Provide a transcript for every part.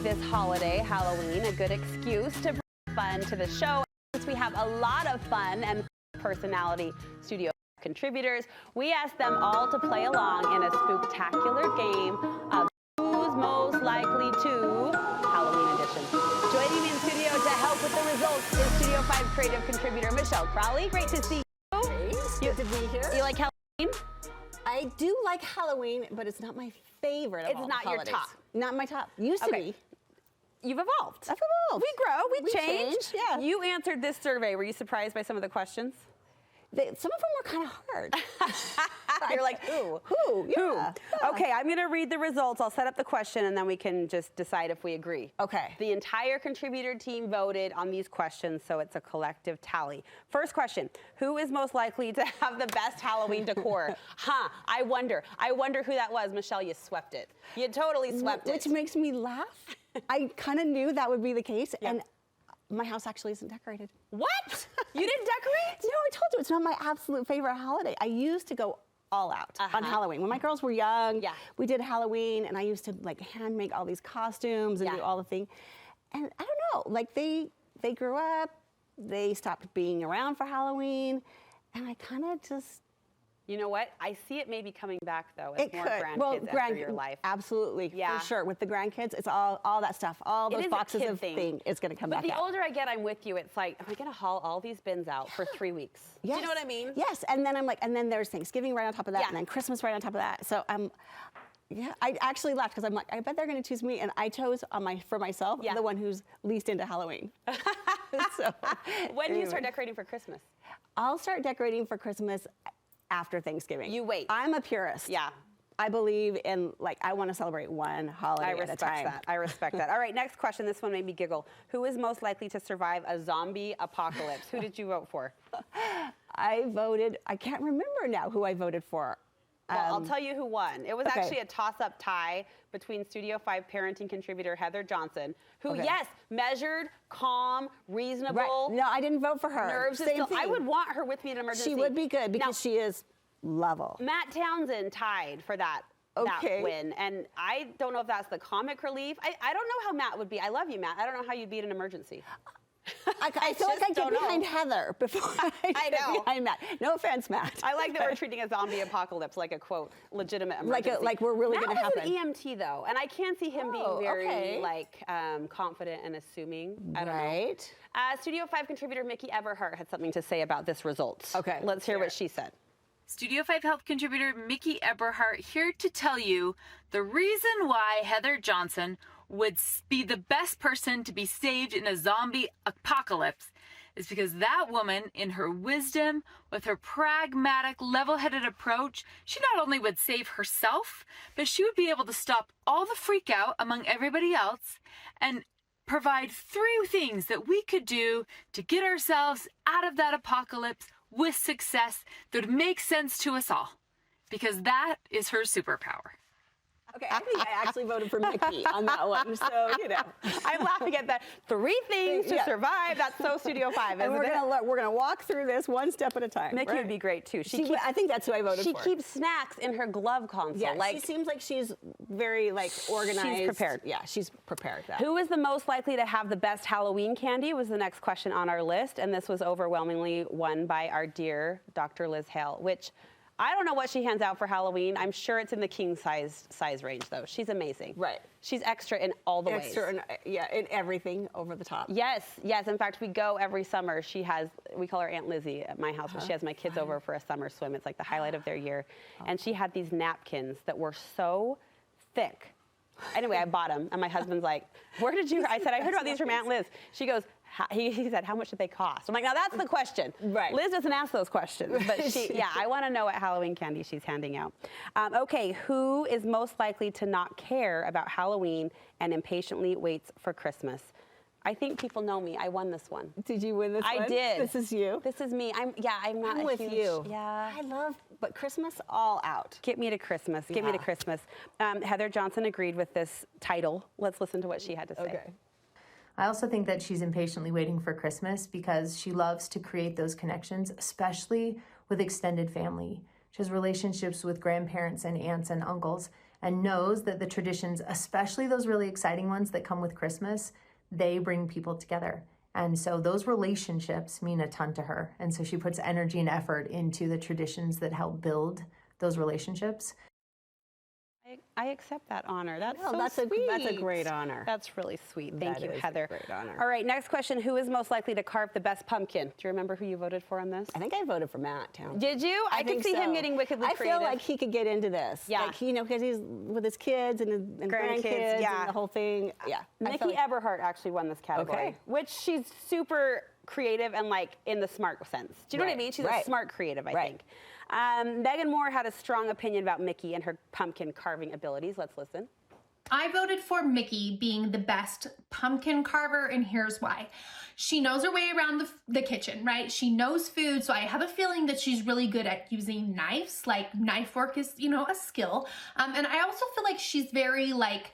This holiday, Halloween, a good excuse to bring fun to the show. Since we have a lot of fun and personality studio contributors, we asked them all to play along in a spook-tacular game of Who's Most Likely to Halloween Edition. Joining me in studio to help with the results is Studio 5 Creative Contributor Michelle Crowley. Great to see you. Thanks. Good to be here. You like Halloween? I do like Halloween, but it's not my favorite of all the holidays. It's not your top. Not my top. Used to be. You've evolved. I've evolved. We grow. We change. Yeah. You answered this survey. Were you surprised by some of the questions? Some of them were kind of hard. You're like, who? Yeah. Okay, I'm going to read the results. I'll set up the question, and then we can just decide if we agree. Okay. The entire contributor team voted on these questions, so it's a collective tally. First question, who is most likely to have the best Halloween decor? I wonder who that was. Michelle, you swept it. You totally swept it. Which makes me laugh. I kind of knew that would be the case, and my house actually isn't decorated. What? You didn't decorate? No, I told you, it's not my absolute favorite holiday. I used to go all out on Halloween. When my girls were young, we did Halloween, and I used to like hand make all these costumes and do all the things. And I don't know, like they grew up, they stopped being around for Halloween, and I kind of just... You know what? I see it maybe coming back though as more grandkids enter your life. Absolutely, for sure. With the grandkids, it's all that stuff, all those boxes of things is going to come back out. But the older I get, I'm with you. It's like, am I going to haul all these bins out for 3 weeks? Yes. Do you know what I mean? Yes, and then I'm like, and then there's Thanksgiving right on top of that, and then Christmas right on top of that. So I actually laughed because I'm like, I bet they're going to choose me, and I chose for myself the one who's least into Halloween. So, when do you start decorating for Christmas? I'll start decorating for Christmas after Thanksgiving. You wait. I'm a purist. Yeah. I believe in, like, I want to celebrate one holiday at a time. I respect that. All right, next question. This one made me giggle. Who is most likely to survive a zombie apocalypse? Who did you vote for? I can't remember now who I voted for. Well, I'll tell you who won. It was actually a toss-up tie between Studio 5 parenting contributor Heather Johnson, who, yes, measured, calm, reasonable. Right. No, I didn't vote for her. Nerves Same thing. I would want her with me in an emergency. She would be good because she is level. Matt Townsend tied for that win, and I don't know if that's the comic relief. I don't know how Matt would be. I love you, Matt. I don't know how you'd beat an emergency. I feel like I get behind Heather before I get behind Matt. No offense, Matt. I like that we're treating a zombie apocalypse like a, quote, legitimate emergency. Like we're really going to happen. Matt was an EMT, though, and I can see him being very, confident and assuming. I don't know. Studio 5 contributor Mickey Everhart had something to say about this result. Okay. Let's hear what she said. Studio 5 Health contributor Mickey Eberhardt here to tell you the reason why Heather Johnson would be the best person to be saved in a zombie apocalypse is because that woman, in her wisdom, with her pragmatic, level-headed approach, she not only would save herself, but she would be able to stop all the freak out among everybody else and provide 3 things that we could do to get ourselves out of that apocalypse with success that would make sense to us all, because that is her superpower. Okay, I think I actually voted for Mickey on that one, so, you know. I'm laughing at that. 3 things to survive. That's so Studio 5, and we're gonna walk through this one step at a time. Mickey would be great, too. I think that's who I voted for. She keeps snacks in her glove console. Yeah, she seems like she's very, organized. She's prepared. Yeah, she's prepared. Who is the most likely to have the best Halloween candy was the next question on our list, and this was overwhelmingly won by our dear Dr. Liz Hale, which... I don't know what she hands out for Halloween. I'm sure it's in the king size range, though. She's amazing. Right. She's extra in all the ways. Extra, in everything over the top. Yes, yes. In fact, we go every summer. We call her Aunt Lizzie at my house, but she has my kids over for a summer swim. It's like the highlight of their year. And she had these napkins that were so thick. Anyway, I bought them, and my husband's like, where did you... I said, I heard about these from Aunt Liz. She goes... He said, how much did they cost? I'm like, now that's the question. Right. Liz doesn't ask those questions, but I want to know what Halloween candy she's handing out. Okay, who is most likely to not care about Halloween and impatiently waits for Christmas? I think people know me. I won this one. Did you win this one? I did. This is you? This is me. I'm not with you. Yeah. But Christmas all out. Get me to Christmas. Get me to Christmas. Heather Johnson agreed with this title. Let's listen to what she had to say. Okay. I also think that she's impatiently waiting for Christmas because she loves to create those connections, especially with extended family. She has relationships with grandparents and aunts and uncles, and knows that the traditions, especially those really exciting ones that come with Christmas, they bring people together. And so those relationships mean a ton to her. And so she puts energy and effort into the traditions that help build those relationships. I accept that honor. That's No, so that's sweet. that's a great honor. That's really sweet. Thank you, That is Heather. a great honor. All right, next question. Who is most likely to carve the best pumpkin? Do you remember who you voted for on this? I think I voted for Matt Town. Did you? I could think see so. him getting wickedly I creative. feel like he could get into this. Yeah. Like, you know, because he's with his kids and grandkids yeah. and the whole thing. Yeah. Nikki Eberhardt actually won this category, Okay. which she's super creative and like in the smart sense. Do you know what I Right, mean? She's right. a smart creative, I Right. think. Megan Moore had a strong opinion about Mickey and her pumpkin carving abilities. Let's listen. I voted for Mickey being the best pumpkin carver, and here's why. She knows her way around the kitchen, right? She knows food, so I have a feeling that she's really good at using knives. Like, knife work is, you know, a skill. And I also feel like she's very, like,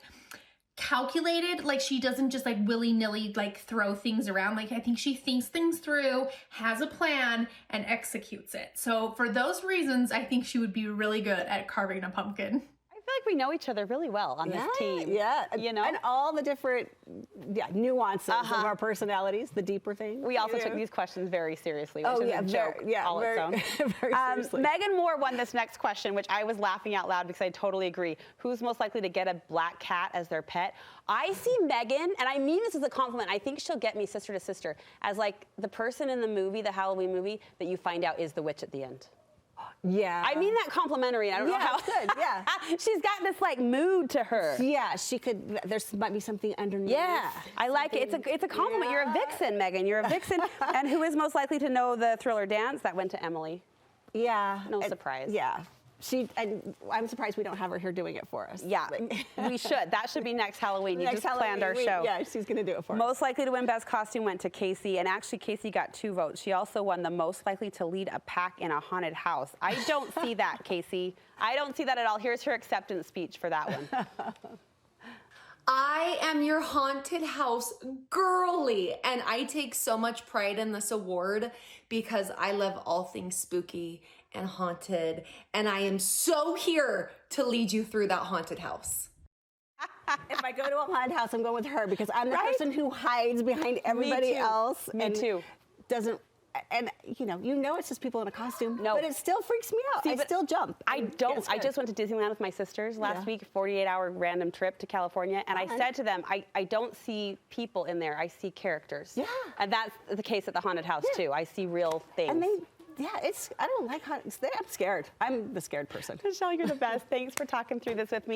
calculated. Like, she doesn't just, like, willy-nilly, like, throw things around. Like, I think she thinks things through, has a plan, and executes it. So for those reasons, I think she would be really good at carving a pumpkin. I feel like we know each other really well on this team. Yeah, You know? and all the different nuances of our personalities, the deeper things. We also you took know? these questions very seriously, which Oh, is yeah, a joke all its own. very seriously. Megan Moore won this next question, which I was laughing out loud because I totally agree. Who's most likely to get a black cat as their pet? I see Megan, and I mean this as a compliment. I think she'll get me sister to sister as like the person in the movie, the Halloween movie, that you find out is the witch at the end. Yeah. I mean that complimentary. I don't know how. it's good. Yeah. She's got this like mood to her. Yeah, she could. There might be something underneath. Yeah, I like it. It's a compliment. You're a vixen, Megan. You're a vixen. And who is most likely to know the Thriller dance? That went to Emily. Yeah. No surprise. Yeah. I'm surprised we don't have her here doing it for us. Yeah, we should. That should be next Halloween. You Next just planned our Halloween, show. Yeah, she's going to do it for us. Most likely to win Best Costume went to Casey, and actually Casey got 2 votes. She also won the most likely to lead a pack in a haunted house. I don't see that, Casey. I don't see that at all. Here's her acceptance speech for that one. I am your haunted house girly, and I take so much pride in this award because I love all things spooky and haunted, and I am so here to lead you through that haunted house. If I go to a haunted house, I'm going with her because I'm the person who hides behind everybody else. Me too. Doesn't. And you know it's just people in a costume. No. But it still freaks me out. See, I but still jump. I get don't. I scared. just went to Disneyland with my sisters last week, 48-hour random trip to California, and I said to them, I don't see people in there. I see characters. Yeah. And that's the case at the haunted house too. I see real things. And I don't like haunted. I'm scared. I'm the scared person. Michelle, you're the best. Thanks for talking through this with me.